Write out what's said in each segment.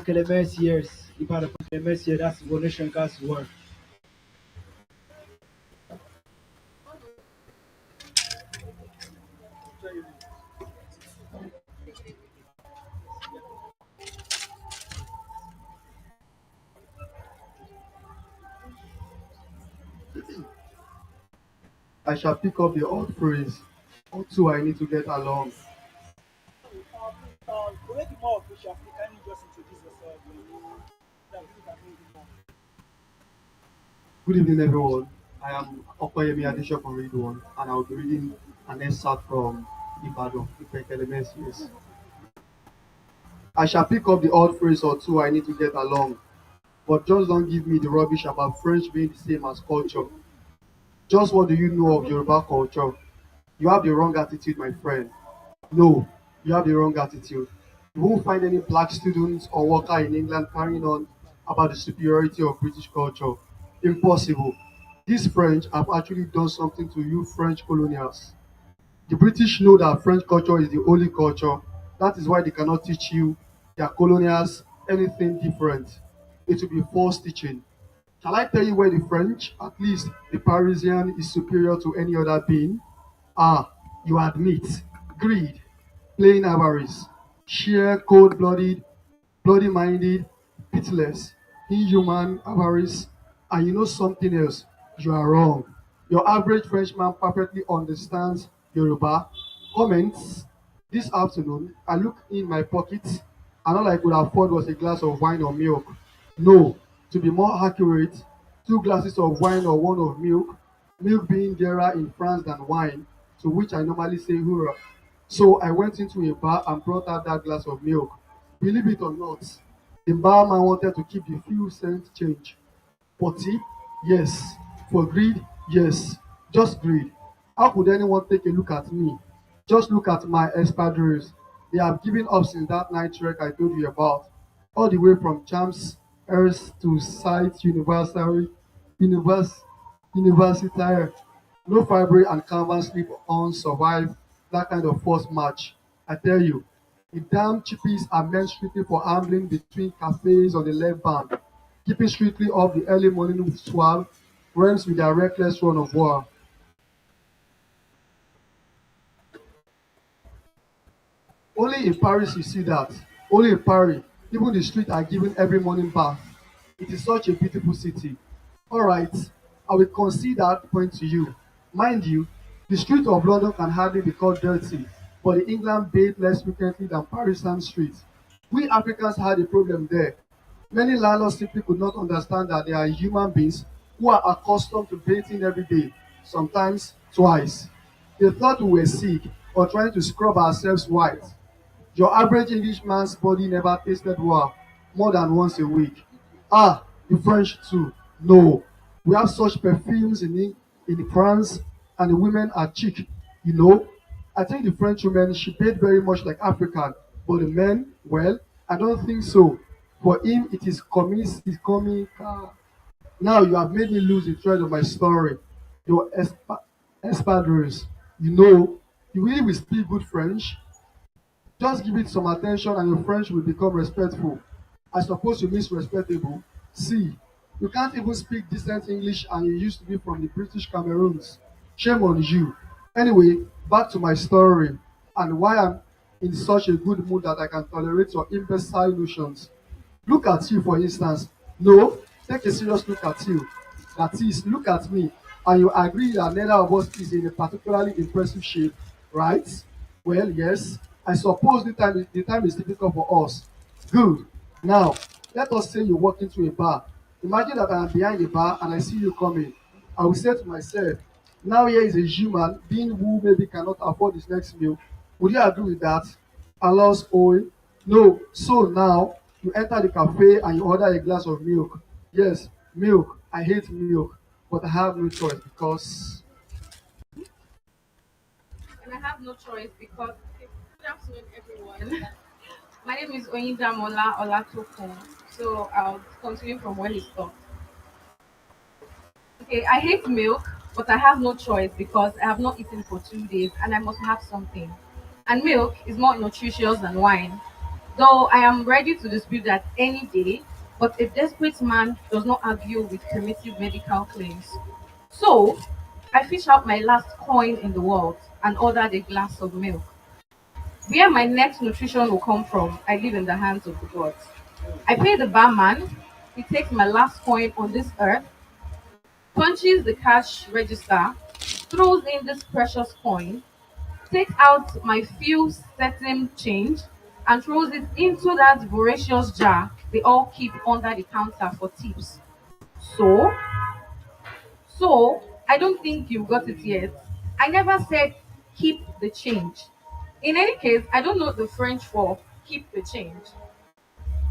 Kelem's years. Ibadan for Kelem's year, that's Wole Soyinka's work. I shall pick up the old phrase, or two I need to get along. To make it more official, can you just introduce yourself? That we can know you more. Good evening, everyone. I am Okoyemi Adeshokan Ridwan, and I will be reading an excerpt from Ibadan, Ipekelem's years. I shall pick up the odd phrase or two I need to get along, but just don't give me the rubbish about French being the same as culture. Just what do you know of Yoruba culture? You have the wrong attitude, my friend. No, you have the wrong attitude. You won't find any black students or worker in England carrying on about the superiority of British culture. Impossible. These French have actually done something to you French colonials. The British know that French culture is the only culture. That is why they cannot teach you, their colonials, anything different. It will be false teaching. Shall I tell you where the French, at least the Parisian, is superior to any other being? Ah, you admit. Greed, plain avarice, sheer cold-blooded, bloody-minded, pitiless, inhuman avarice, and you know something else. You are wrong. Your average Frenchman perfectly understands Yoruba. Comments. This afternoon, I looked in my pockets, and all I could afford was a glass of wine or milk. No, to be more accurate, two glasses of wine or one of milk, milk being dearer in France than wine, to which I normally say hurrah. So I went into a bar and brought out that glass of milk. Believe it or not, the barman wanted to keep the few cent change. For tip, yes. For greed, yes. Just greed. How could anyone take a look at me? Just look at my espadrilles. They have given up since that night trek I told you about. All the way from Champs Earth to Site Univers, Universitaire. No fibre and canvas slip on survive that kind of forced match. I tell you, the damn chippies are meant strictly for ambling between cafes on the left bank, keeping strictly off the early morning swab, rhymes with their reckless run of war. Only in Paris you see that. Only in Paris. Even the streets are given every morning bath. It is such a beautiful city. Alright, I will concede that point to you. Mind you, the streets of London can hardly be called dirty, but the England bathe less frequently than Paris sand streets. We Africans had a problem there. Many landlords simply could not understand that they are human beings who are accustomed to bathing every day, sometimes twice. They thought we were sick or trying to scrub ourselves white. Your average Englishman's body never tasted well more than once a week. Ah, the French too. No, we have such perfumes in France, and the women are chic. You know, I think the French women she bathe very much like African, but the men, well, I don't think so. For him, it is coming. Now you have made me lose the thread of my story. Your espadrilles, you know, you really will speak good French. Just give it some attention and your French will become respectful. I suppose you miss respectable. See, you can't even speak decent English and you used to be from the British Cameroons. Shame on you. Anyway, back to my story and why I'm in such a good mood that I can tolerate your imbecile notions. Look at you, for instance. No, take a serious look at you. That is, look at me, and you agree that neither of us is in a particularly impressive shape, right? Well, yes. I suppose the time is difficult for us. Good. Now, let us say you walk into a bar. Imagine that I am behind the bar and I see you coming. I will say to myself, now here is a human being who maybe cannot afford his next meal. Would you agree with that? Allah's oil. No. So now you enter the cafe and you order a glass of milk. Yes, milk. I hate milk, but I have no choice because And I have no choice because good afternoon, everyone. My name is Oyindamola Olatokun. So I'll continue from where he stopped. Okay, I hate milk, but I have no choice because I have not eaten for 2 days and I must have something. And milk is more nutritious than wine. Though I am ready to dispute that any day, but a desperate man does not argue with primitive medical claims. So, I fish out my last coin in the world and ordered a glass of milk. Where my next nutrition will come from, I leave in the hands of the gods. I pay the barman, he takes my last coin on this earth, punches the cash register, throws in this precious coin, takes out my few certain change, and throws it into that voracious jar they all keep under the counter for tips. So, so I don't think you've got it yet. I never said keep the change. In any case, I don't know the French for keep the change.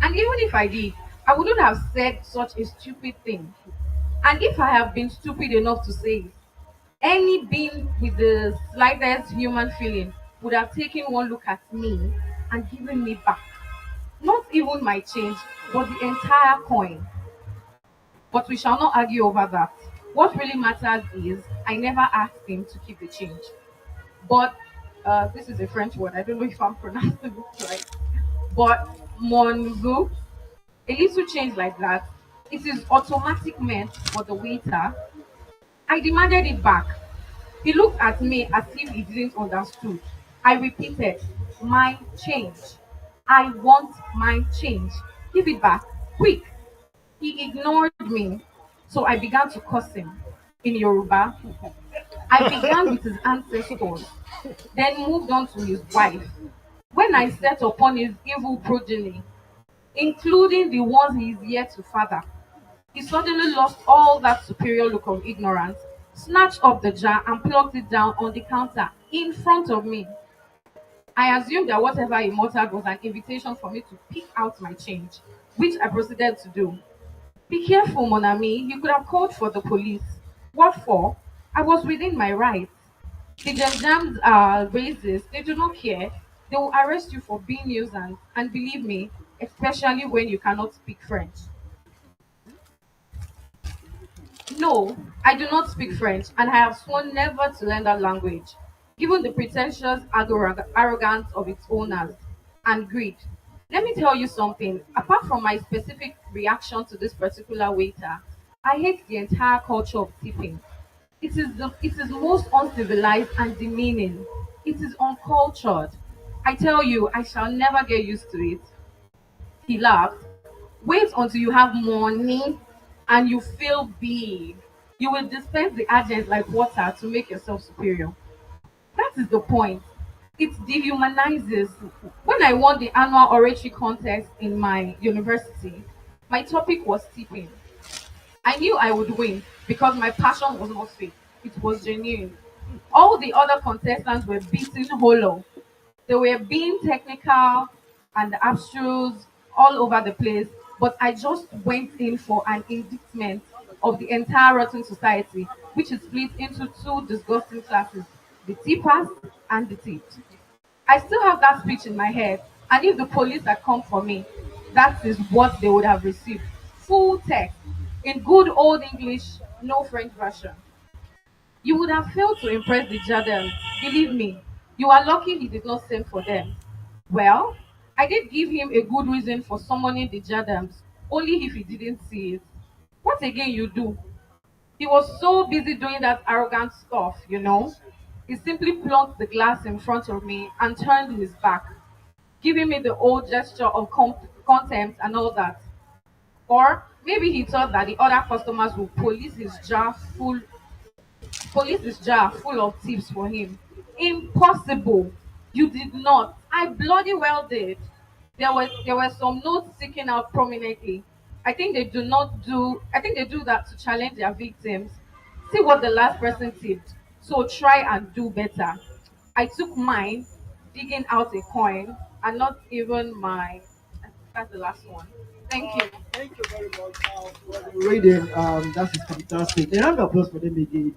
And even if I did, I wouldn't have said such a stupid thing. And if I have been stupid enough to say it, any being with the slightest human feeling would have taken one look at me and given me back. Not even my change, but the entire coin. But we shall not argue over that. What really matters is I never asked him to keep the change. But this is a French word. I don't know if I'm pronouncing it right. But mon veut, a little change like that, it is automatic meant for the waiter. I demanded it back. He looked at me as if he didn't understood. I repeated, my change. I want my change. Give it back, quick. He ignored me, so I began to curse him in Yoruba. I began with his ancestors, then moved on to his wife. When I set upon his evil progeny, including the ones he is yet to father, he suddenly lost all that superior look of ignorance, snatched up the jar, and plucked it down on the counter in front of me. I assumed that whatever he muttered was an invitation for me to pick out my change, which I proceeded to do. Be careful, mon ami. You could have called for the police. What for? I was within my rights. The gendarmes are racist. They do not care. They will arrest you for being nuisance. And believe me, especially when you cannot speak French. No, I do not speak French, and I have sworn never to learn that language, given the pretentious arrogance of its owners and greed. Let me tell you something. Apart from my specific reaction to this particular waiter, I hate the entire culture of tipping. It is most uncivilized and demeaning. It is uncultured. I tell you, I shall never get used to it. He laughed. Wait until you have money and you feel big. You will dispense the agent like water to make yourself superior. That is the point. It dehumanizes. When I won the annual oratory contest in my university, my topic was tipping. I knew I would win because my passion was not fake, it was genuine. All the other contestants were beating hollow. They were being technical and abstruse all over the place, but I just went in for an indictment of the entire rotten society, which is split into two disgusting classes, the tippers and the tipped. I still have that speech in my head, and if the police had come for me, that is what they would have received. Full text, in good old English, no French version. You would have failed to impress the Jadams. Believe me, you are lucky he did not send for them. Well, I did give him a good reason for summoning the Jadams, only if he didn't see it. What again you do? He was so busy doing that arrogant stuff, you know. He simply plunked the glass in front of me and turned his back, giving me the old gesture of contempt and all that. Or maybe he thought that the other customers would police his jar full of tips for him. Impossible. You did not. I bloody well did. There were some notes sticking out prominently. I think they do that to challenge their victims. See what the last person tipped. So try and do better. I took mine, digging out a coin, and not even my that's the last one. Thank you. Thank you very much. Reading, that is fantastic. A round of applause for them again.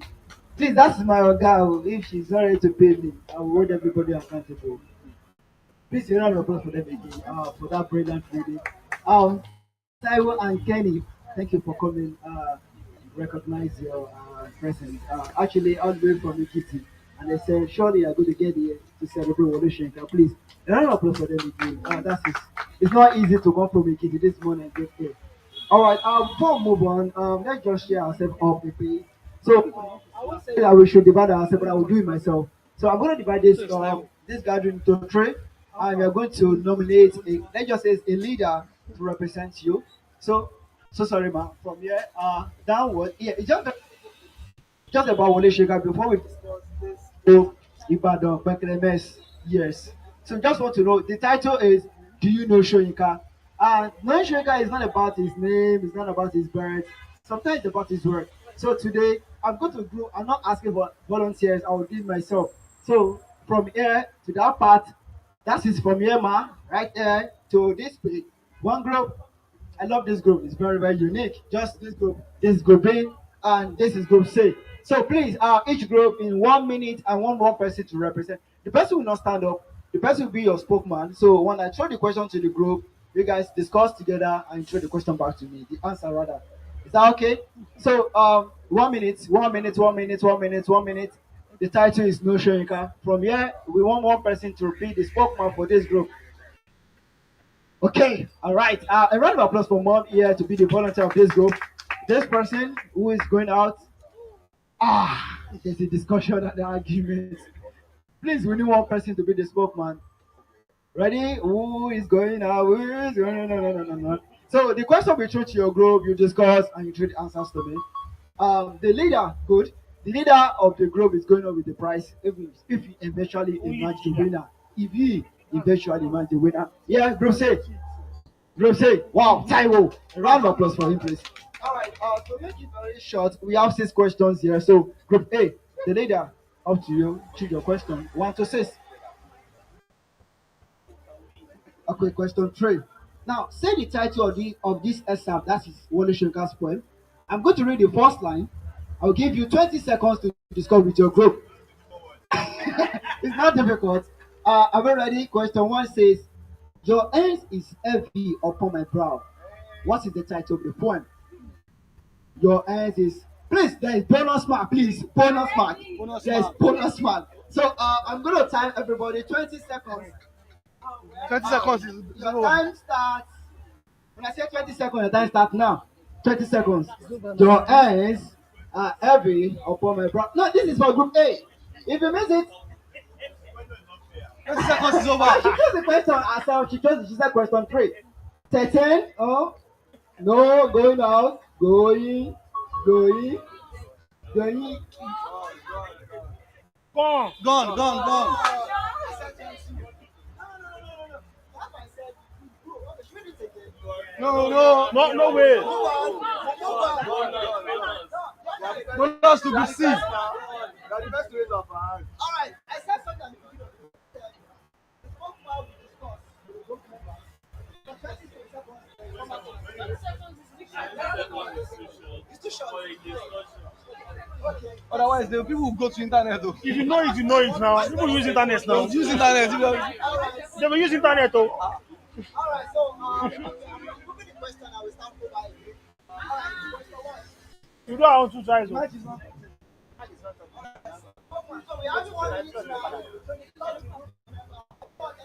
Please, that's my girl. If she's not ready to pay me, I will hold everybody accountable. Please, a round of applause for them again for that brilliant reading. Um, Taiwo and Kenny, thank you for coming. Recognize your presence. Actually, all the way from Ekiti, and they said, surely you're going to get here. to celebrate Wole Soyinka. Please, a round of applause for them again. That's it. It's not easy to come from a kid this morning and get there. All right. Before we move on, let's just share ourselves up a bit. So I would say that we should divide ourselves, but I will do it myself. So I'm going to divide this gathering into three, and we are going to nominate a, let's just say, a leader to represent you. So so sorry, ma. From here, downward. Yeah, it's just about Wole Soyinka before we discuss this. So Ibadan, Beklemes, yes. So just want to know the title is Do You Know Soyinka? And knowing Soyinka is not about his name, it's not about his birth. Sometimes it's about his work. So today I'm going to do. I'm not asking for volunteers. I will do it myself. So from here to that part, that is from here, ma, right there to this page. One group. I love this group. It's very, very unique. Just this is group A, and this is group C. So please, each group in 1 minute, I want one person to represent. The person will not stand up. The person will be your spokesman. So when I throw the question to the group, you guys discuss together and throw the question back to me. The answer rather. Is that okay? So 1 minute, 1 minute, 1 minute, 1 minute, 1 minute. The title is No Shoyinka. From here, we want one person to be the spokesman for this group. Okay, all right. A round of applause for mom here to be the volunteer of this group. This person who is going out. There's a discussion and an argument. Please, we need one person to be the spokesman. Ready? Who is going out? Who is going? No, no, no, no, no. So the question we throw to your group, you discuss and you throw the answers to me. The leader, good. The leader of the group is going on with the prize if he eventually emerge the winner. If he eventually emerge the winner. Yeah, group say. Group say, wow, Taiwo. A round of applause for him, please. All right, to make it very short, we have 6 questions here. So, Group A, the leader, up to you. Choose your question. 1 to 6. Okay, question 3. Now, say the title of this excerpt. That is Wole Soyinka's poem. I'm going to read the first line. I'll give you 20 seconds to discuss with your group. It's not difficult. Are we ready? Question 1 says, Your hands is heavy upon my brow. What is the title of the poem? Your hands is. Please, there is bonus mark. Please, bonus mark. There's bonus mark. So I'm going to time everybody 20 seconds. 20 seconds is Your zero. time starts. When I say 20 seconds, your time starts now. 20 seconds. Your hands are heavy upon my brow. No, this is for group A. If you miss it, 20 seconds is over. she chose the question herself. She said question 3. 13. Oh, no, going out. Going. Gone. Gone, gone, gone. No, no. No, no way. Bonus to be C. Alright, I said something. It's too short. Otherwise, the people will go to internet though. If you know it, you know it now. People use internet now. Don't use internet. They will use internet though. Alright, so I'm moving the question. I will start over again. Alright, question 1. You do our own 2 tries. Match is not. So we have 1 minute now. So the third group,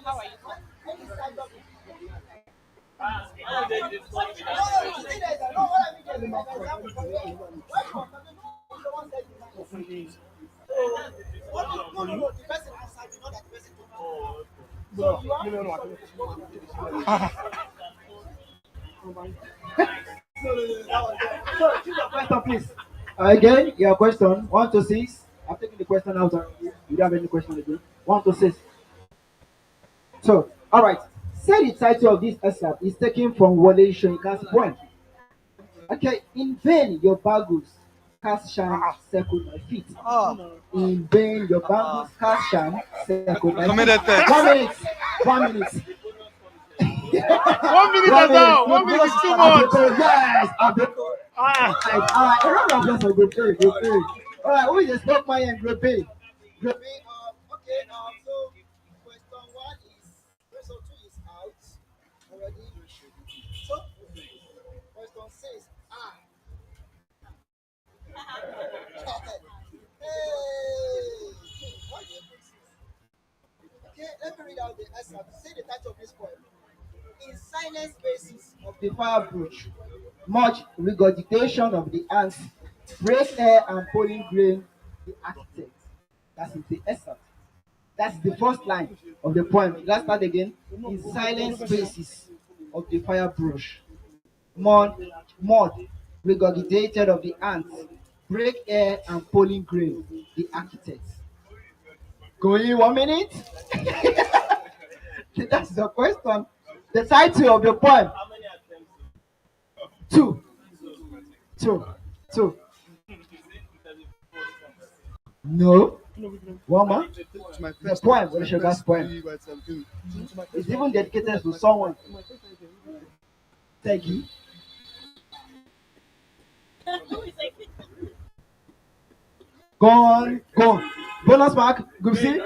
how are you? Any side of it. No, the person answered, you know that the person told me. So you have So choose your question, please. Again, your question 1 to 6. I'm taking the question out already. You don't have any question again. 1 to 6. So, all right. Say the title of this excerpt is taken from Wole Soyinka's poem. Okay, in vain your bagels cast shine circle my feet. In vain your bagels cast shine circle my Recommended feet. text. 1 minute. 1 minute. 1 minute is now. 1 minute is too much. Yes, Ah. alright. A round of applause for Group A. Group A. Alright, who is the spokesman in Group A? Group A. Okay. So question 1 is question 2 is out already. So question 6. Hey. Let me read out the excerpt. Say the title of this poem. In silent spaces of the fire bush, much regurgitation of the ants, break air and pollen grain, the architect. That is the excerpt. That's the first line of the poem. Let's start again. In silent spaces of the fire brush, mud, mud regurgitated of the ants, break air and pollen grain, the architect. Going 1 minute? That's the question. The title of the poem. Two, two, two. No. One more. The poem, what is your last poem? It's even dedicated to someone. Thank you. Go on, go on. Bonus mark, group C?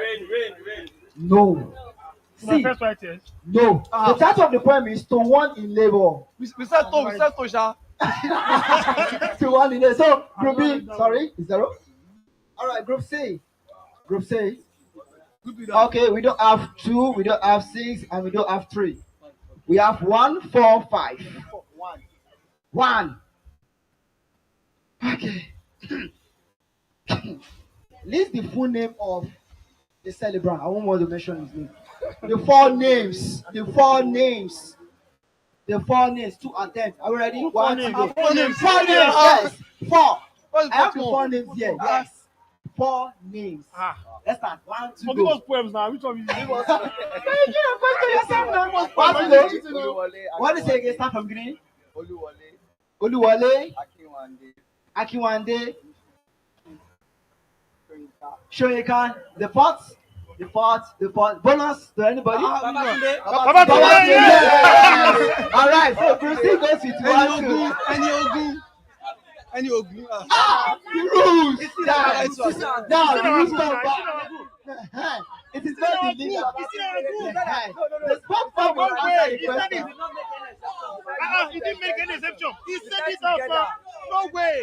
No. My C? first right here. No. The title of the poem is To One in Labor. We said to, Sha. To One in Labor. So, group B, sorry, is zero. Alright, group C. Group C. Okay, we don't have two, we don't have six, and we don't have three. We have 1, 4, 5. One. Okay. List the full name of the celebrant. I won't want to mention his name. The four names. The four names. The four names. 2 attempts. Are we ready? One, two, go. Four names. Four names. Yes. Four. What's I have the more? 4 names here. Yes. 4 names. Let's start. 1, 2, Forgive go. us poems now. Which one is it? What is it again? Start from green. Oluwole. Akinwande. Soyinka. The fourth. Bonus to anybody? Babatunde. Yes. All right. So proceed goes with 1, 2. Any Ogun. The rules. Now the rules come It's in back. our group. It is not the leader. It's in our group. The spokesman will answer the question. He didn't make any exception. He said it out, sir. No way.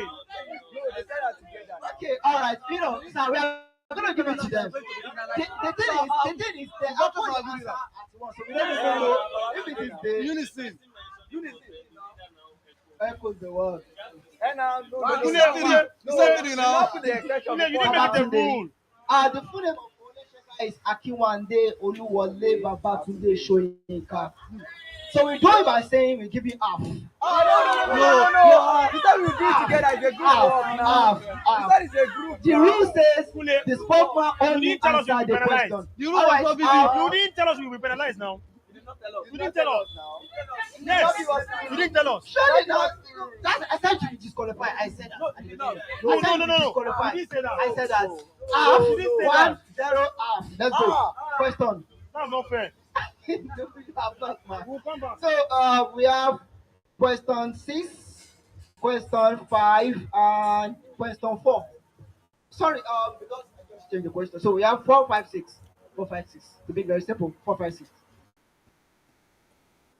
Okay, all right. Sir, we are going to give it to them. The thing is, the apple is answer at once. So we don't even know if it is the Unison. echoes the word. You said three now. You didn't make the rule. The full name of Olesheka is Akinwande Oluwole Babatunde Soyinka. So we do it by saying we give you half. No. You said we do it together. It's a group work now. You said it's a group. The rule says Kule, the spokesman you only didn't tell us answer you'll be the penalized. question. The rule was not You didn't tell us we will be penalized now. You didn't tell us. Yes. You didn't tell us. Surely not. That's essentially disqualified. I said that. I said No. disqualified. You didn't say that. I said that. You didn't say that. 1, 0, half. Let's go. Question. That's not fair. We'll come back. So we have question 6, question 5, and question 4. Sorry, because I just changed the question. So we have 4, 5, 6. 4, 5, 6. To be very simple, 4, 5, 6.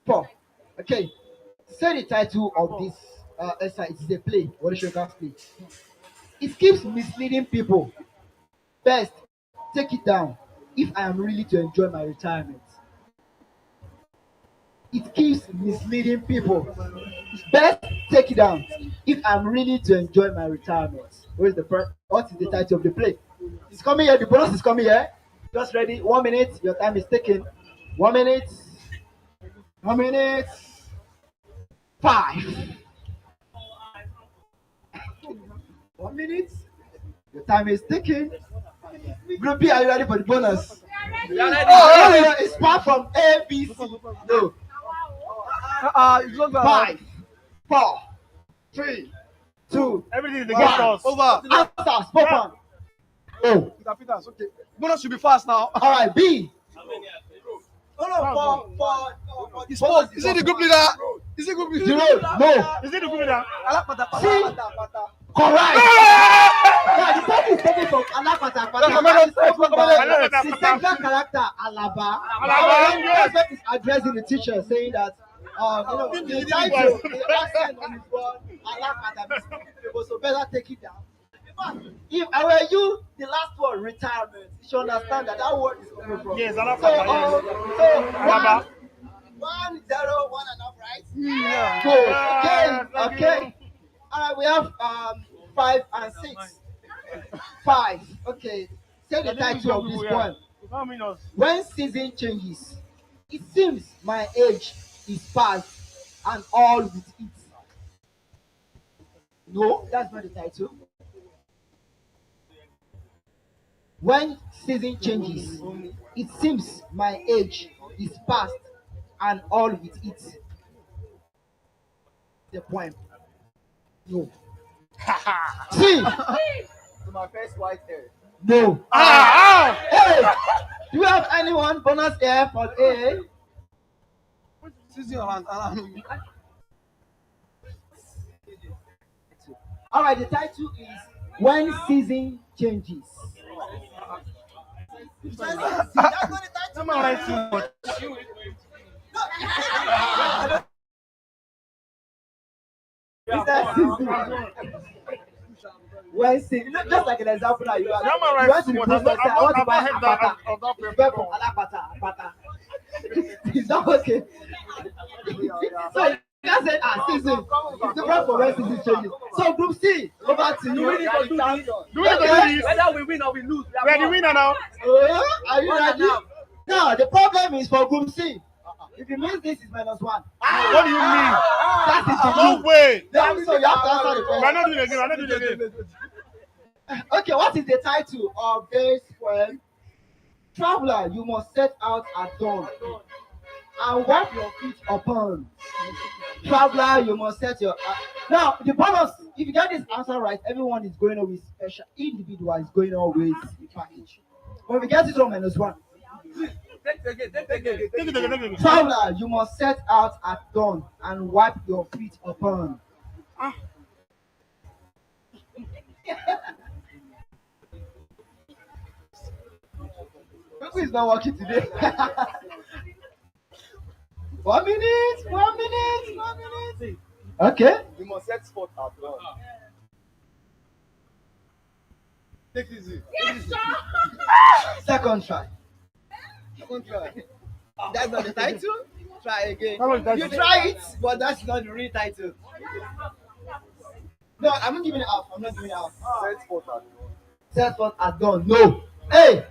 4. Okay. Say the title of this essay. It's a play. What is your class play? It keeps misleading people. Best, take it down. If I am really to enjoy my retirement. It keeps misleading people. Best, take it down. If I'm really to enjoy my retirement. What is the title of the play? It's coming here. The bonus is coming here. Just ready. 1 minute. Your time is taken. 1 minute. 1 minute. 5. 1 minute. Your time is ticking. Group B, are you ready for the bonus? No, it's part from A, B, C. No. It's not bad. 5, 4, 3, 2, Everything is against us. Over. answer, spoken. Oh. Okay. Bonus should be fast now. All right, B. He spoke. Is he the group leader? Is he group leader? 0, no. Is it the group leader? C. Correct. Now, the title is taken from Alapata. The central character, Alaba. That's what is addressing the teacher, saying that, the title, the accent on his word, Alapata, so better take it down. If I were you, the last word, retirement. You should understand that that word is coming from. Yes, So, Alabama, yes. Alaba. 1-0, 1-0, right? Yeah. Good. Thank Okay. you. All right, we have 5 and 6. 5. Okay. Say the I think we title got of this people, yeah. poem. How many us? When season changes, it seems my age is past and all with it. No, that's not the title. When season changes, it seems my age is past and all with it. The poem. No. See, To my first white hair. no. Ah! Hey, do you have anyone bonus here for A? Susie Alan. All right, the title is When Season Changes. That's not the title. Come on, right too much. It's that season. When season, just like an example now, you That man you writes went to too the much. post office, I want to I've buy not heard that apata. of that You person buy from before. Alapata. Is that okay? So you can say season. It's different for when season changes. So group C, over to Do you. we need to do this? Do we need to do Okay. this? Whether we win or we lose, We are the winner now. Are you One and ready? half. Now the problem is for group C. If you miss this, it's -1. What do you mean? That is the No rule. way. So you have to answer the We are question. not doing it again. We are not doing it again. Okay, what is the title of this poem? Traveler, you must set out at dawn and wipe your feet upon. Traveler, you must set your. Now, the bonus, if you get this answer right, everyone is going on with special individual is going on with the package. But if you get it wrong, -1. Take it again. Take it again. Take it again. Traveler, you must set out at dawn and wipe your feet upon. Who is not working today? 1 minute, 1 minute, 1 minute. Okay. We must set spot at one. Take it easy. Second try. Don't try. That's not the title. Try again. How much that You is? try it, but that's not the real title. No, I'm not giving it up. I'm not giving it up. Set spot at one. Set spot at dawn. No. Hey,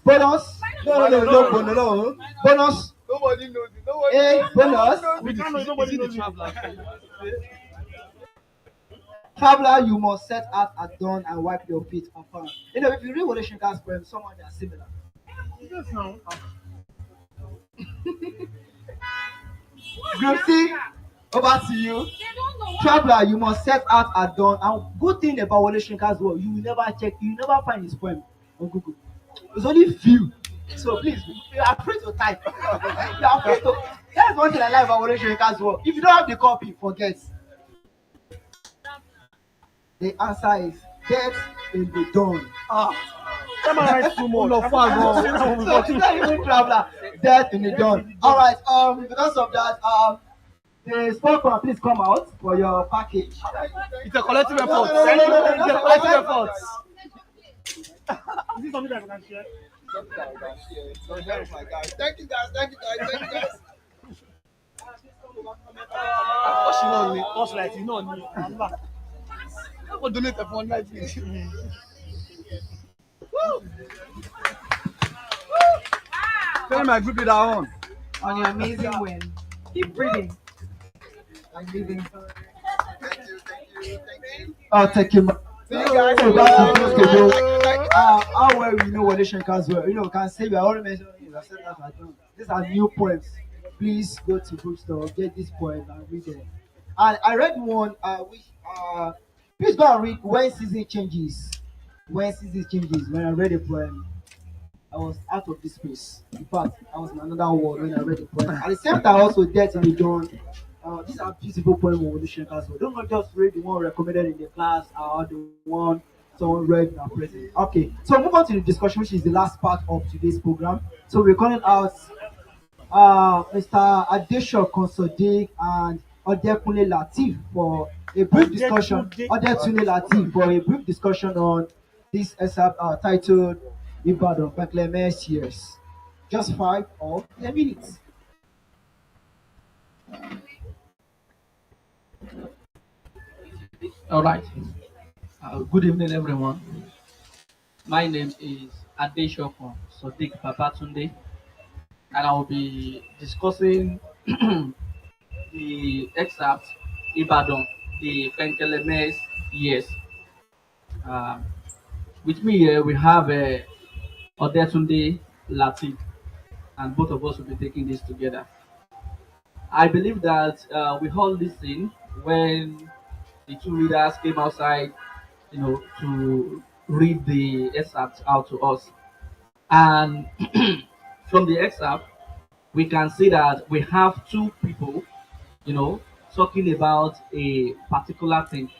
bonus. No, bonus. No. Bonus. Nobody knows it. Nobody Hey, knows it. bonus. We can't know. Nobody knows it. Traveler, you must set out at dawn and wipe your feet upon. You know, if you read Wole Soyinka's poem, someone that are similar. Yes, now. Group C, over to you. Traveler, you must set out at dawn. And good thing about Wole Soyinka's work, you will never check, you will never find his poem on Google. There's only few. So please, you are free to type. You are free to. That's one thing I like about Wole Soyinka's work. If you don't have the copy, forget. The answer is death in the dawn. That man writes too much. No, fuck, no. So it's not even traveler. Death in the dawn. All right. Because of that, the spokesman, please come out for your package. It's a collective effort. No. It's a collective effort. Is this something that we can share? Oh my God. Thank you guys. Thank you guys. Thank you guys. What's she on me? Us like you know me. I'm back. I'm gonna donate a phone like this. Tell my group leader on. On your amazing win. Keep breathing. I'm leaving. Thank you. Oh, thank you. See you guys. So that's supposed to go. Thank you. How well we know Wole Soyinka's well. You know, can say we are already mentioned. These are new poems. Please go to bookstore, get this poem and read them. And I read one which please go and read When Season Changes. When Season Changes. When I read the poem, I was out of this place. In fact, I was in another world when I read the poem. At the same time, also Death in the Dawn. These are beautiful poems of Wole Soyinka. So don't just read the one recommended in the class or the one someone read in our present. Okay, so move on to the discussion, which is the last part of today's program. So we're calling out Mr. Adesho Konsode and Odekunle Lateef for a brief discussion. Odekunle Lateef for a brief discussion on this excerpt titled Ibadan Peklemes Years. Just 5 or 10 minutes. All right. Good evening, everyone. My name is Adeshokon Sodik Babatunde, and I will be discussing the excerpt Ibadan, the Penkelemes years. Uh, with me here, we have Odetunde Latif, and both of us will be taking this together. I believe that we all listened when the two readers came outside, to read the excerpt out to us. And from the excerpt, we can see that we have two people, you know, talking about a particular thing.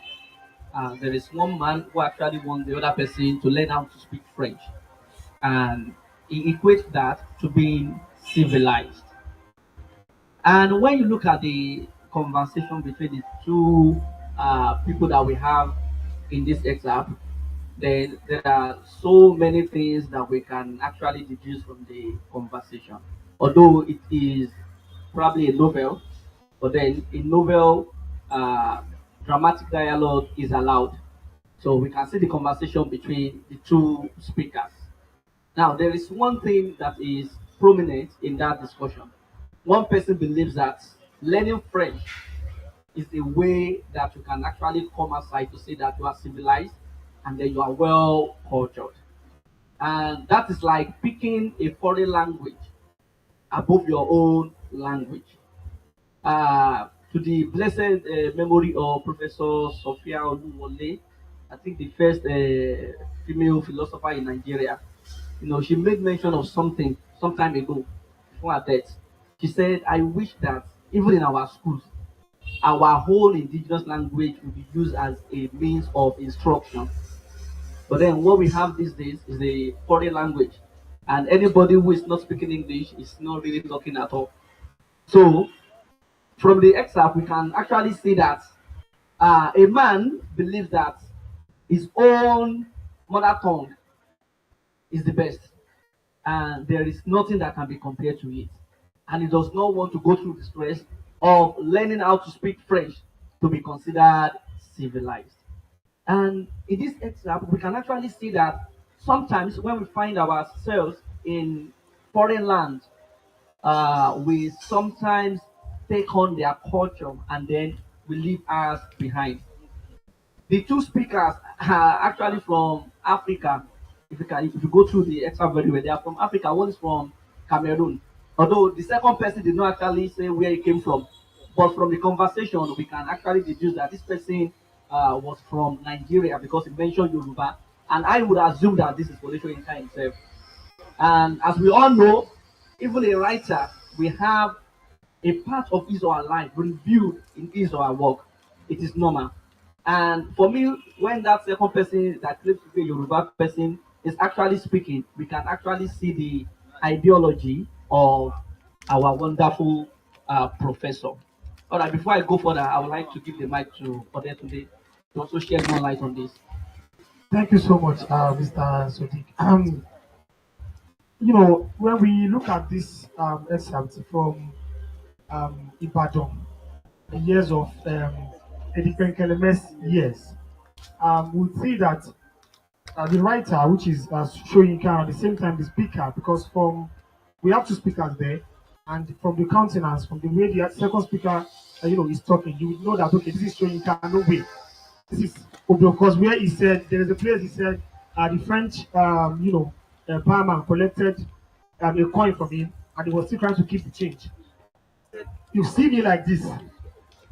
There is one man who actually wants the other person to learn how to speak French, and he equates that to being civilized. And when you look at the conversation between the two people that we have in this excerpt, then there are so many things that we can actually deduce from the conversation. Although it is probably a novel, but then in novel, uh, dramatic dialogue is allowed. So we can see the conversation between the two speakers. Now, there is one thing that is prominent in that discussion. One person believes that learning French is a way that you can actually come outside to say that you are civilized and then you are well cultured. And that is like picking a foreign language above your own language. To the blessed memory of Professor Sophia Oluwole, I think the first female philosopher in Nigeria. She made mention of something some time ago before her death. She said, I wish that even in our schools, our whole indigenous language will be used as a means of instruction. But then what we have these days is a foreign language. And anybody who is not speaking English is not really talking at all. So from the excerpt, we can actually see that a man believes that his own mother tongue is the best, and there is nothing that can be compared to it. And he does not want to go through the stress of learning how to speak French to be considered civilized. And in this example, we can actually see that sometimes when we find ourselves in foreign lands, we sometimes take on their culture and then we leave ours behind. The two speakers are actually from Africa. If you go through the excerpt very well, they are from Africa. One is from Cameroon. Although the second person did not actually say where he came from, but from the conversation we can actually deduce that this person was from Nigeria because he mentioned Yoruba, and I would assume that this is Wole Soyinka himself. And as we all know, even a writer, we have a part of his or her life reviewed in his or her work. It is normal. And for me, when that second person that claims to be a Yoruba person is actually speaking, we can actually see the ideology of our wonderful professor. All right, before I go further, I would like to give the mic to Odetunde to also shed more light on this. Thank you so much, Mr. Sodiq. When we look at this excerpt from Ibadan, the years of Eddie Penkeleme's years, we see that the writer, which is Soyinka, at the same time the speaker, because from we have two speakers there, and from the countenance, from the way the second speaker, is talking, you would know that okay, this is Soyinka, no way. This is because where he said there is a place he said the French, barman collected a coin from him, and he was still trying to keep the change. You see me like this,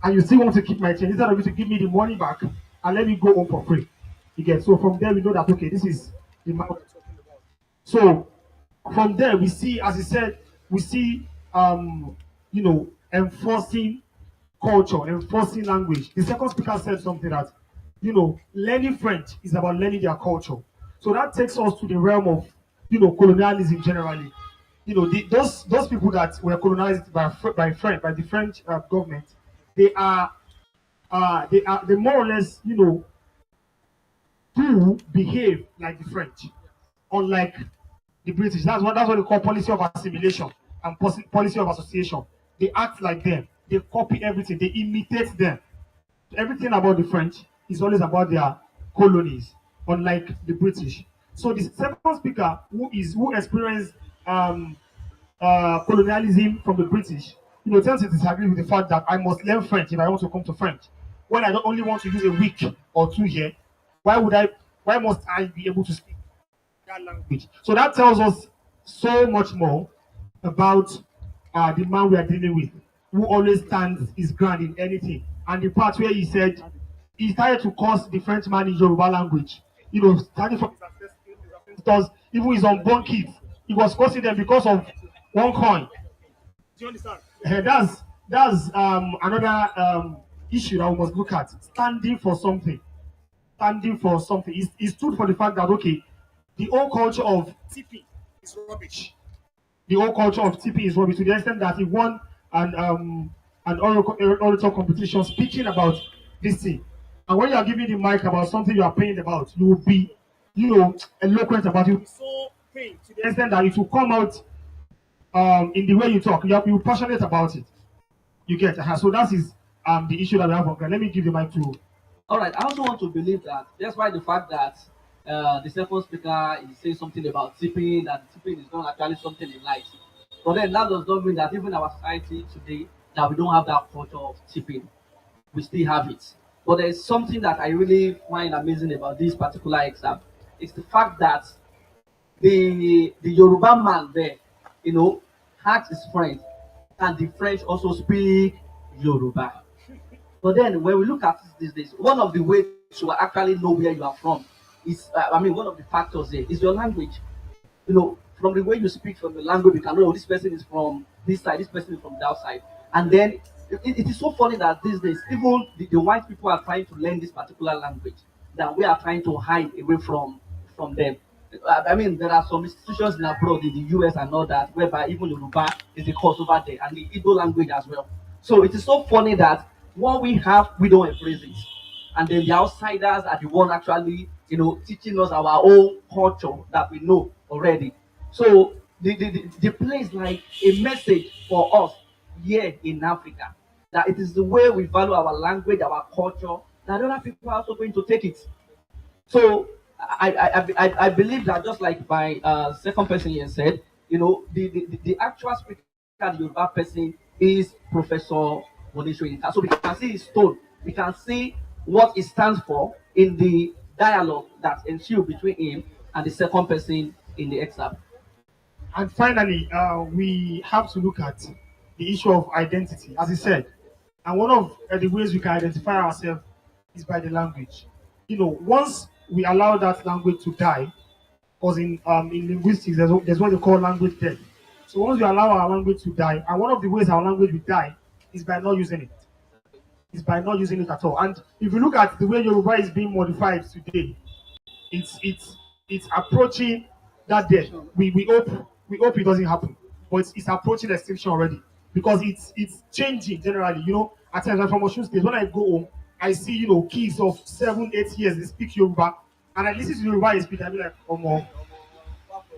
and you still want to keep my change instead of you to give me the money back and let me go home for free. You get so from there we know that okay, this is the man we're talking about. So from there we see, as he said, we see enforcing culture, enforcing language. The second speaker said something that learning French is about learning their culture. So that takes us to the realm of colonialism generally. Those people that were colonized by the French government, they are they more or less do behave like the French, unlike the British. That's what they call policy of assimilation and policy of association. They act like them. They copy everything. They imitate them. Everything about the French is always about their colonies, unlike the British. So the second speaker, who experienced um, colonialism from the British, tends to disagree with the fact that I must learn French if I want to come to French. When I don't only want to use a week or two here, why would I? Why must I be able to speak that language? So that tells us so much more about the man we are dealing with, who always stands his ground in anything. And the part where he started to curse the Frenchman in Yoruba language, starting from his ancestors, even his unborn kids, he was cursing them because of one coin. Do you understand? That's another issue that we must look at. Standing for something. He stood for the fact that okay, the old culture of tipping is rubbish. The whole culture of TP is rubbish to the extent that he won an orator competition speaking about this thing. And when you are giving the mic about something you are pained about, you will be, eloquent about it. You will be so pained to the extent that it will come out in the way you talk. You're passionate about it. You get so that is the issue that we have on ground. Let me give the mic to. All right. I also want to believe that despite the fact that the second speaker is saying something about tipping, that tipping is not actually something he likes. But then that does not mean that even our society today that we don't have that culture of tipping. We still have it. But there is something that I really find amazing about this particular exam. It's the fact that the Yoruba man there, you know, asked his friend, and the French also speak Yoruba. But then when we look at it these days, one of the ways to actually know where you are from is, one of the factors there is your language. From the way you speak, from the language, you can know, oh, this person is from this side, this person is from that side. And then it is so funny that these days, even the white people are trying to learn this particular language that we are trying to hide away from them. There are some institutions in abroad, in the US and all that, whereby even Yoruba is the course over there, and the Igbo language as well. So it is so funny that what we have, we don't embrace it. And then the outsiders are the one actually, teaching us our own culture that we know already. So the place like a message for us here in Africa that it is the way we value our language, our culture, that other people are also going to take it. So I believe that just like my second person here said, the actual speaker, the Yoruba person, is Professor Wole Soyinka. So we can see his tone, we can see what it stands for in the dialogue that ensued between him and the second person in the excerpt. And finally, we have to look at the issue of identity, as he said. And one of the ways we can identify ourselves is by the language. Once we allow that language to die, because in linguistics, there's what they call language death. So once we allow our language to die, and one of the ways our language will die is by not using it. Is by not using it at all. And if you look at the way Yoruba is being modified today, it's approaching that day. We hope it doesn't happen, but it's approaching extinction already because it's changing generally. At times I'm from Osun State. When I go home, I see kids of 7, 8 years they speak Yoruba, and I listen to Yoruba I speak. I be like, oh no,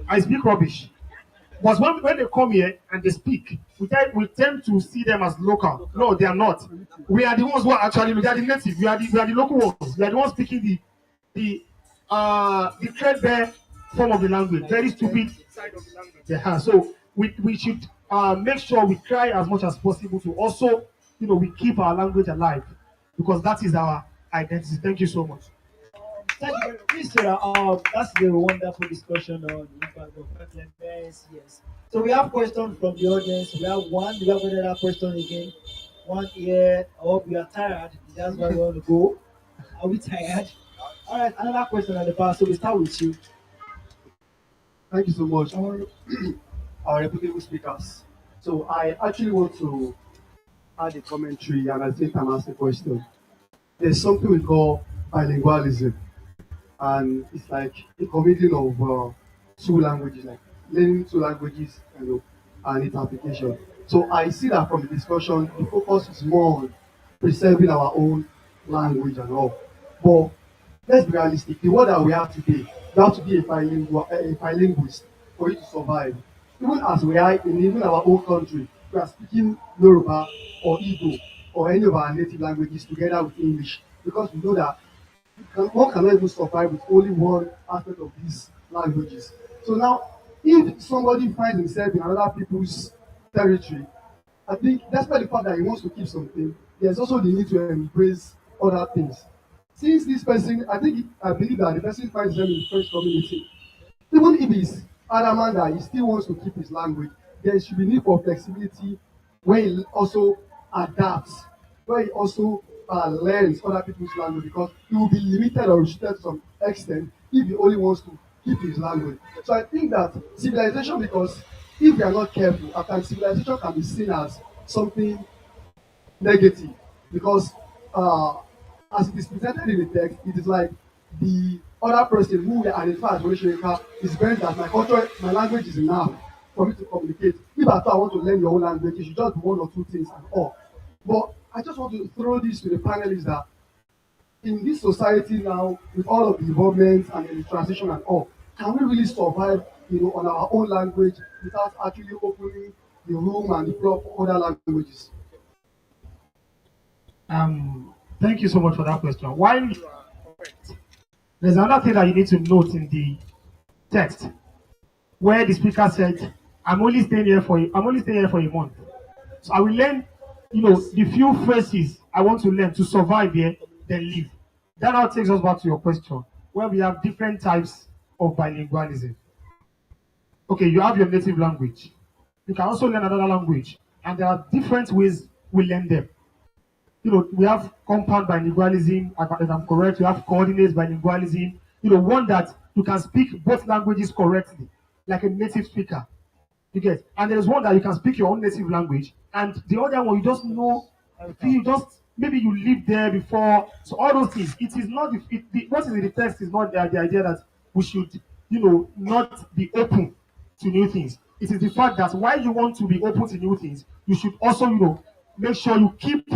I speak rubbish. But when they come here and they speak, we tend to see them as local. No, they are not. We are the ones who are actually they are the native. We are the local ones. We are the ones speaking the the threadbare form of the language, very stupid side of the language. Yeah. So we should make sure we try as much as possible to also we keep our language alive because that is our identity. Thank you so much. Thank you very much. Please, sir, that's the wonderful discussion on the impact of FMS. Yes. So we have questions from the audience. We have one. We have another question again. One here. I hope you are tired. That's why we want to go. Are we tired? All right. Another question at the back. So we start with you. Thank you so much. Our reputable speakers. So I actually want to add a commentary and at the same time ask a question. There's something we call bilingualism, and it's like a combining of two languages, like learning two languages, and its application. So I see that from the discussion, the focus is more on preserving our own language and all. But let's be realistic. The world that we have today, you have to be a bilingualist for you to survive. Even as we are in even our own country, we are speaking Yoruba or Igbo or any of our native languages together with English because we know that one cannot even survive with only one aspect of these languages. So now, if somebody finds himself in another people's territory, I think despite the fact that he wants to keep something, there's also the need to embrace other things. Since this person, I believe that the person finds himself in the French community, even if he's adamant that he still wants to keep his language, there should be need for flexibility where he also adapts, where he also learns other people's language because he will be limited or restricted to some extent if he only wants to keep his language. So I think that civilization, because if we are not careful, at times civilization can be seen as something negative because uh, as it is presented in the text, it is like the other person who we identify as Soyinka is bent that my culture, my language is enough for me to communicate. If at all I want to learn your own language, it should just be one or two things and all. But I just want to throw this to the panelists that in this society now, with all of the involvement and the transition and all, can we really survive, on our own language without actually opening the room and the floor for other languages? Thank you so much for that question. While you are correct, there's another thing that you need to note in the text where the speaker said, I'm only staying here for a month. So I will learn, the few phrases I want to learn to survive here, then leave. That now takes us back to your question, where we have different types of bilingualism. Okay, you have your native language. You can also learn another language, and there are different ways we learn them. We have compound bilingualism, if I'm correct, we have coordinate bilingualism, one that you can speak both languages correctly, like a native speaker. You get, and there's one that you can speak your own native language, and the other one you just know, you just maybe you lived there before. So all those things, it is not what is in the text is not the idea that we should, not be open to new things. It is the fact that while you want to be open to new things, you should also, make sure you keep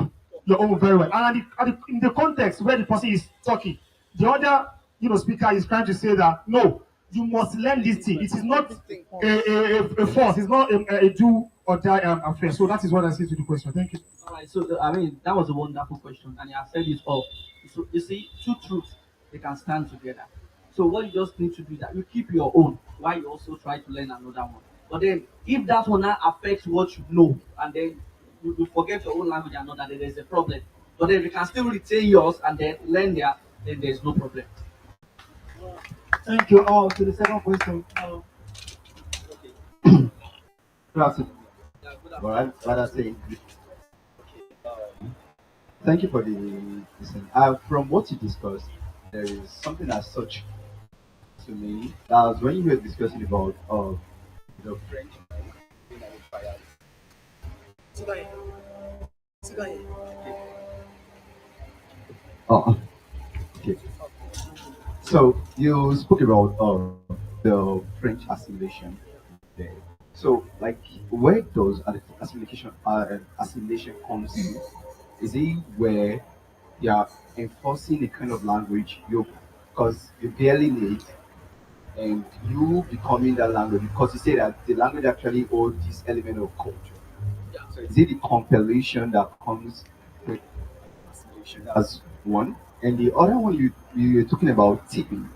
your own very well. And in the context where the person is talking, the other, speaker is trying to say that no, you must learn this thing. It is not a force. It's not a do or die affair. So that is what I say to the question. Thank you. All right, so I mean that was a wonderful question, and you have said it all. So you see, two truths they can stand together. So what you just need to do is that you keep your own while you also try to learn another one. But then, if that one now affects what you know, and then you forget your own language and all that, then there's a problem. But then, if you can still retain yours and then learn there, then there's no problem. Thank you. To the second question. Perhaps, but I'd rather say thank you for the listen. From what you discussed, there is something as such to me. As when you were discussing about the French being an empire. Oh, okay. So you spoke about the French assimilation there. So, like, where does assimilation comes in? Is it where you are enforcing a kind of language you because you barely need and you becoming that language because you say that the language actually holds this element of culture. So is it the compilation that comes with assimilation? That's one. And the other one you were talking about tipping.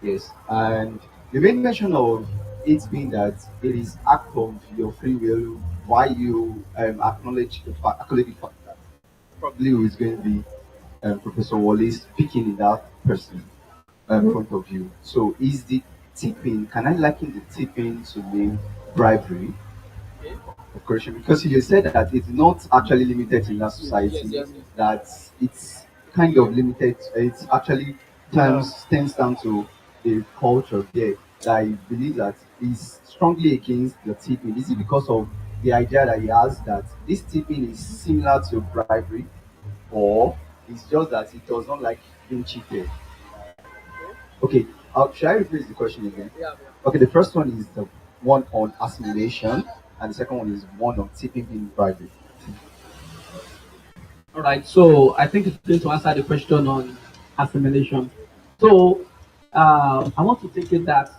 Yes. And you made mention of it being that it is act of your free will why you acknowledge the fact that probably who is going to be Professor Wole speaking in that person point of view. So is the tipping, can I liken the tipping to being bribery of correction? Because you said that it's not actually limited in that society, that it's kind of limited, it's actually stems down to a culture there that I believe that is strongly against the tipping. Is it because of the idea that he has that this tipping is similar to bribery, or it's just that he does not like being cheated? Okay, should I rephrase the question again? Okay, the first one is the one on assimilation, and the second one is one on tipping being private. All right, so I think it's going to answer the question on assimilation. So I want to take it that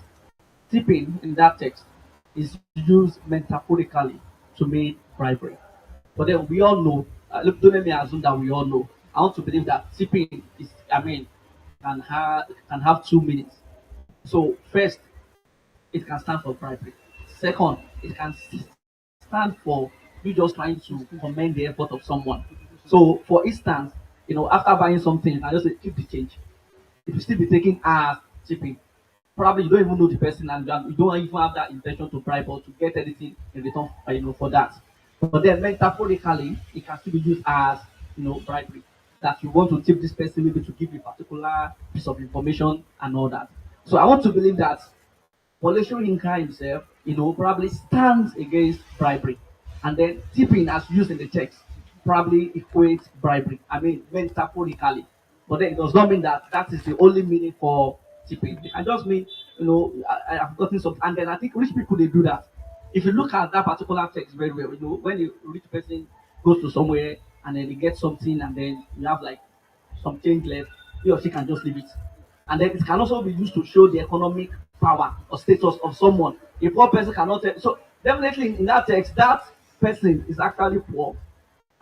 tipping in that text is used metaphorically to mean bribery. But then we all know, look, don't let me assume that we all know. I want to believe that tipping is, can have two meanings. So first, it can stand for bribery. Second, it can stand for you just trying to commend the effort of someone. So for instance, after buying something, I just say keep the change. It will still be taken as tipping. Probably you don't even know the person and you don't even have that intention to bribe or to get anything in return for that. But then metaphorically, it can still be used as bribery. That you want to tip this person maybe to give you a particular piece of information and all that. So I want to believe that Wole Soyinka himself, probably stands against bribery. And then tipping as used in the text probably equates bribery. I mean, metaphorically. But then it does not mean that that is the only meaning for tipping. It can just mean, I have gotten something. And then I think rich people, they do that. If you look at that particular text very well, when a rich person goes to somewhere and then he gets something and then you have like some change left, he or she can just leave it. And then it can also be used to show the economic power or status of someone. A poor person cannot tell. So definitely in that text, that person is actually poor.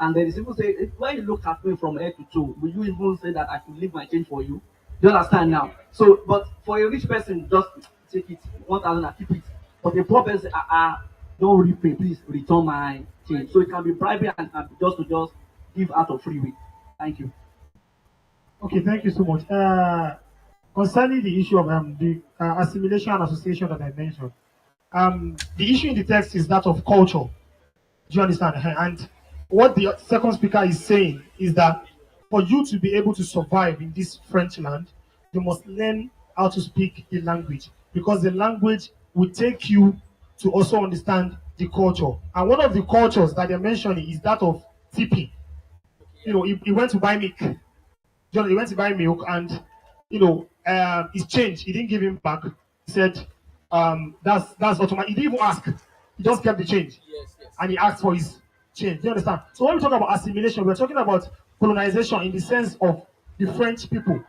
And then people say, when you look at me from head to toe, will you even say that I should leave my change for you? Do you understand now? So, but for a rich person, just take it 1,000 and keep it. But a poor person, don't repay, please return my change. So it can be bribery and it can be just to just give out of free will. Thank you. Okay, thank you so much. Concerning the issue of the assimilation and association that I mentioned, the issue in the text is that of culture. Do you understand? And what the second speaker is saying is that for you to be able to survive in this French land, you must learn how to speak the language because the language will take you to also understand the culture. And one of the cultures that they're mentioning is that of tipping. He went to buy milk. John, he went to buy milk and his change, he didn't give him back. He said, that's automatic. He didn't even ask. He just kept the change. And he asked for his change. Do you understand? So when we talk about assimilation, we're talking about colonization in the sense of the French people.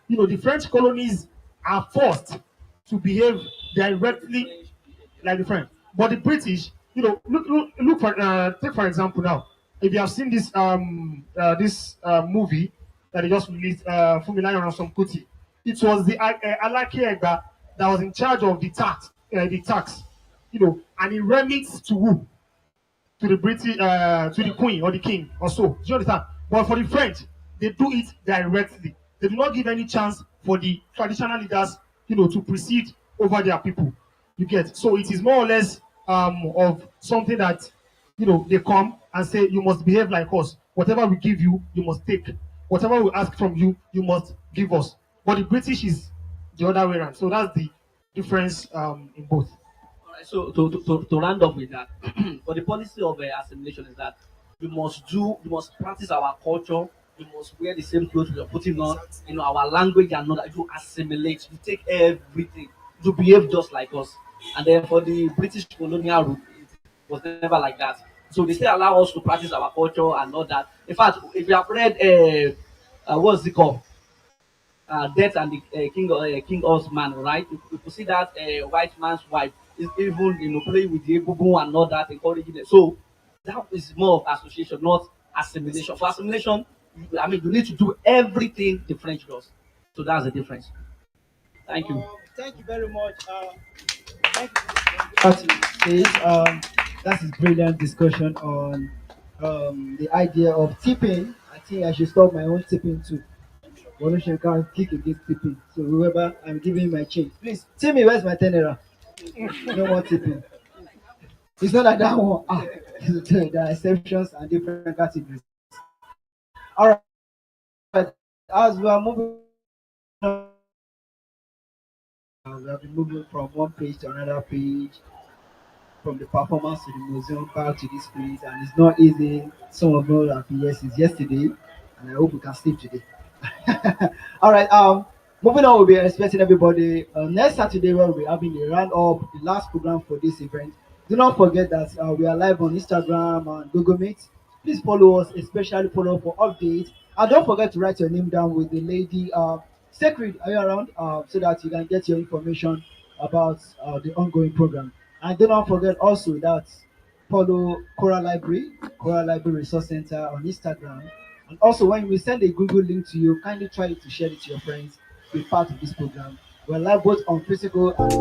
The French colonies are forced to behave directly like the French. But the British, look for take for example now. If you have seen this movie that they just released, Fumilayo Ransom Kuti, it was the Alake Egba that was in charge of the tax, and he remits to who? To the British, to the Queen or the King or so. Do you understand? But for the French, they do it directly. They do not give any chance for the traditional leaders, to proceed over their people. You get, so it is more or less of something that they come and say you must behave like us. Whatever we give you, you must take. Whatever we ask from you, you must give us. But the British is the other way around. So that's the difference in both. Alright, so to round up with that, for the policy of assimilation is that we must practice our culture, we must wear the same clothes we are putting on, our language and all that. You assimilate, you take everything, you behave just like us. And then for the British colonial rule, it was never like that. So they still allow us to practice our culture and all that. In fact, if you have read, what's it called? Death and the King Osman, right? You could see that white man's wife is even playing with the egungun and all that, encouraging them. So that is more of association, not assimilation. For assimilation, you need to do everything the French does. So that's the difference. Thank you. Thank you very much. Thank you. That's a brilliant discussion on the idea of tipping. I think I should stop my own tipping too. Revolution can kick against tipping. So whoever I'm giving my change, please tell me where's my tenera. No more tipping. It's not like that one. There are exceptions and different categories. All right, as we are moving, we have been moving from one page to another page, from the performance to the museum back to this place, and it's not easy. Some of us have been here since yesterday, and I hope we can sleep today. All right. Moving on, we'll be expecting everybody next Saturday where we'll be having a round up, the last program for this event. Do not forget that we are live on Instagram and Google Meet. Please follow us, especially follow for updates And don't forget to write your name down with the lady. Sacred, are you around? So that you can get your information about the ongoing program. And do not forget also that follow Coral Library Resource Center on Instagram. And also, when we send a Google link to you, kindly try to share it to your friends. Be part of this program. We're live both on physical and